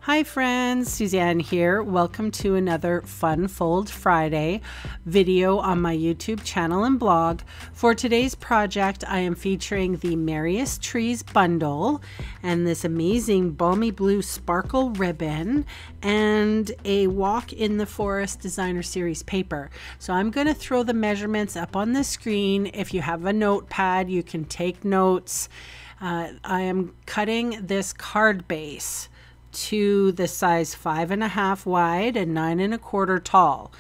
Hi friends, Suzanne here. Welcome to another Fun Fold Friday video on my YouTube channel and blog. For today's project, I am featuring the Merriest Trees bundle and this amazing balmy blue sparkle ribbon and a Walk in the Forest Designer Series paper. So I'm going to throw the measurements up on the screen. If you have a notepad, you can take notes. I am cutting this card base to the size 5.5 wide and 9 1/4 tall.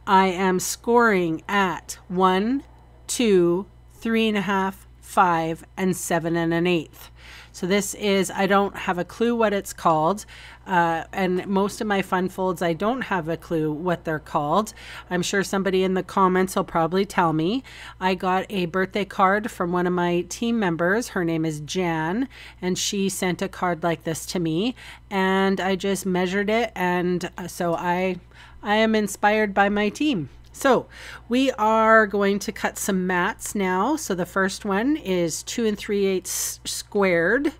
I am scoring at 1, 2, 3.5, 5, and 7 1/8. So this is, I don't have a clue what it's called. And most of my fun folds, I don't have a clue what they're called. I'm sure somebody in the comments will probably tell me. I got a birthday card from one of my team members. Her name is Jan, and she sent a card like this to me, and I just measured it, and so I am inspired by my team. So we are going to cut some mats now. So the first one is 2 3/8 squared.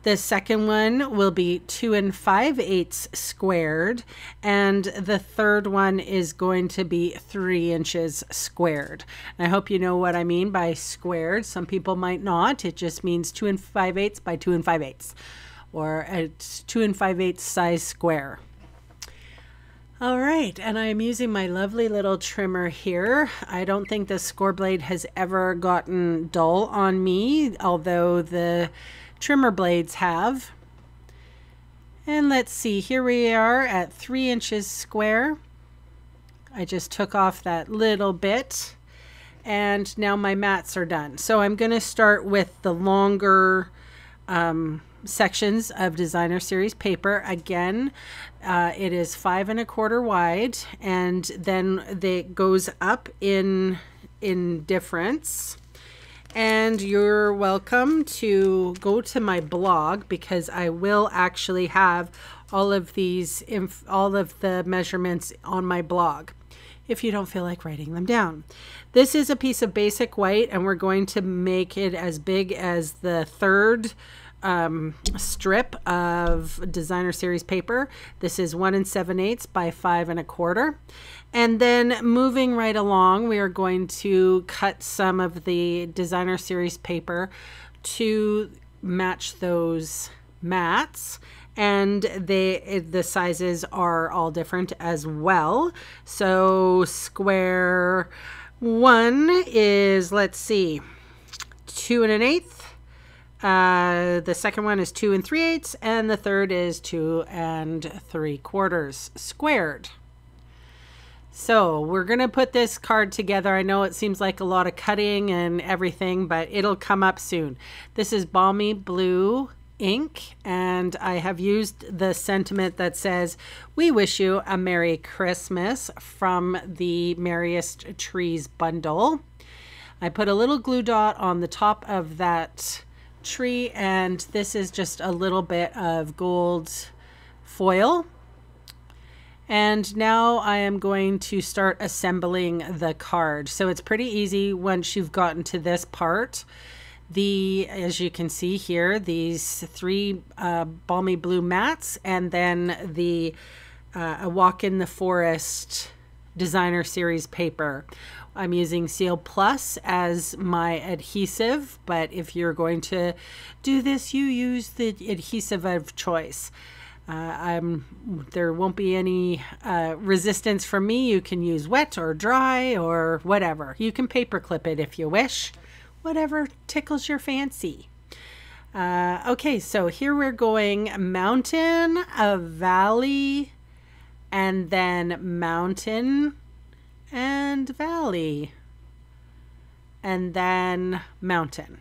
The second one will be 2 5/8 squared. And the third one is going to be 3 inches squared. And I hope you know what I mean by squared. Some people might not. It just means 2 5/8 by 2 5/8, or it's 2 5/8 size square. All right, and I am using my lovely little trimmer here. I don't think the score blade has ever gotten dull on me, although the trimmer blades have. And let's see, here we are at 3 inches square. I just took off that little bit, and now my mats are done. So I'm going to start with the longer sections of Designer Series paper. Again, it is 5 1/4 wide, and then it goes up in difference. And you're welcome to go to my blog, because I will actually have all of these, all of the measurements on my blog, if you don't feel like writing them down. This is a piece of basic white, and we're going to make it as big as the third strip of Designer Series paper. This is 1 7/8 by 5 1/4. And then moving right along, we are going to cut some of the Designer Series paper to match those mats. And the sizes are all different as well. So square one is, let's see, 2 1/8. The second one is 2 3/8, and the third is 2 3/4 squared. So we're going to put this card together. I know it seems like a lot of cutting and everything, but it'll come up soon. This is balmy blue ink, and I have used the sentiment that says, "We wish you a Merry Christmas," from the Merriest Trees bundle. I put a little glue dot on the top of that tree, and this is just a little bit of gold foil. And now I am going to start assembling the card. So it's pretty easy once you've gotten to this part. As you can see here, these three balmy blue mats, and then the a Walk in the Forest Designer Series paper. I'm using Seal Plus as my adhesive, but if you're going to do this, you use the adhesive of choice. There won't be any resistance from me. You can use wet or dry or whatever. You can paper clip it if you wish. Whatever tickles your fancy. Okay, so here we're going mountain, a valley, and then mountain and valley, and then mountain.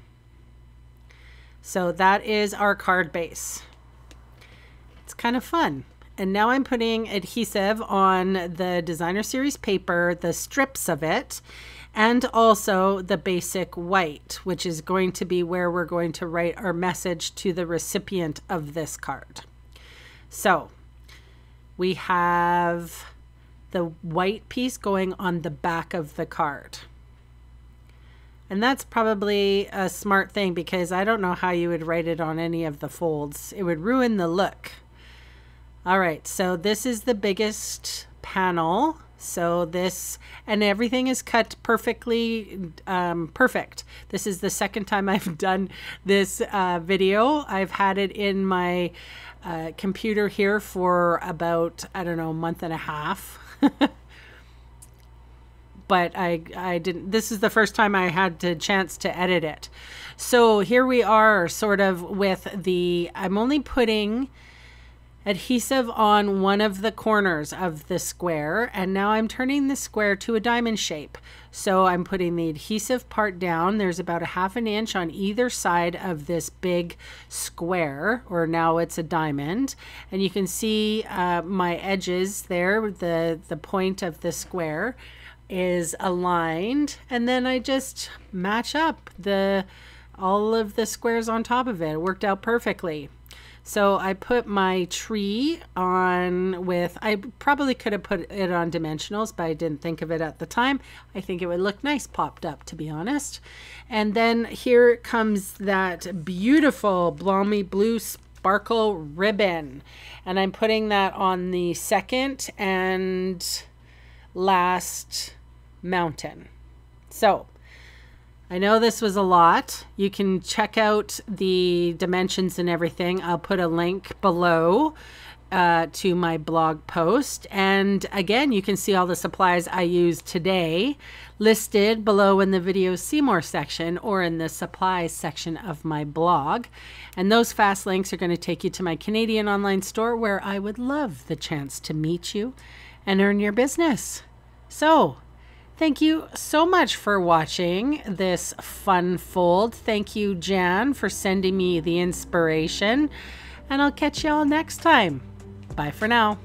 So that is our card base. It's kind of fun. And now I'm putting adhesive on the Designer Series paper, the strips of it, and also the basic white, which is going to be where we're going to write our message to the recipient of this card. So we have the white piece going on the back of the card. And that's probably a smart thing, because I don't know how you would write it on any of the folds. It would ruin the look. All right, so this is the biggest panel. So this, and everything is cut perfectly, perfect. This is the second time I've done this video. I've had it in my computer here for about, I don't know, a month and a half. But I didn't, this is the first time I had the chance to edit it. So here we are sort of with the, I'm only putting adhesive on one of the corners of the square, and now I'm turning the square to a diamond shape. So I'm putting the adhesive part down. There's about a 1/2 inch on either side of this big square, or now it's a diamond. And you can see my edges there, the point of the square is aligned, and then I just match up all of the squares on top of it. It worked out perfectly. So I put my tree on with, I probably could have put it on dimensionals, but I didn't think of it at the time. I think it would look nice popped up, to be honest. And then here comes that beautiful Balmy Blue sparkle ribbon. And I'm putting that on the second and last mountain. So I know this was a lot. You can check out the dimensions and everything. I'll put a link below to my blog post. And again, you can see all the supplies I used today listed below in the video See More section or in the supplies section of my blog. And those fast links are going to take you to my Canadian online store, where I would love the chance to meet you and earn your business. So thank you so much for watching this fun fold. Thank you, Jan, for sending me the inspiration. And I'll catch you all next time. Bye for now.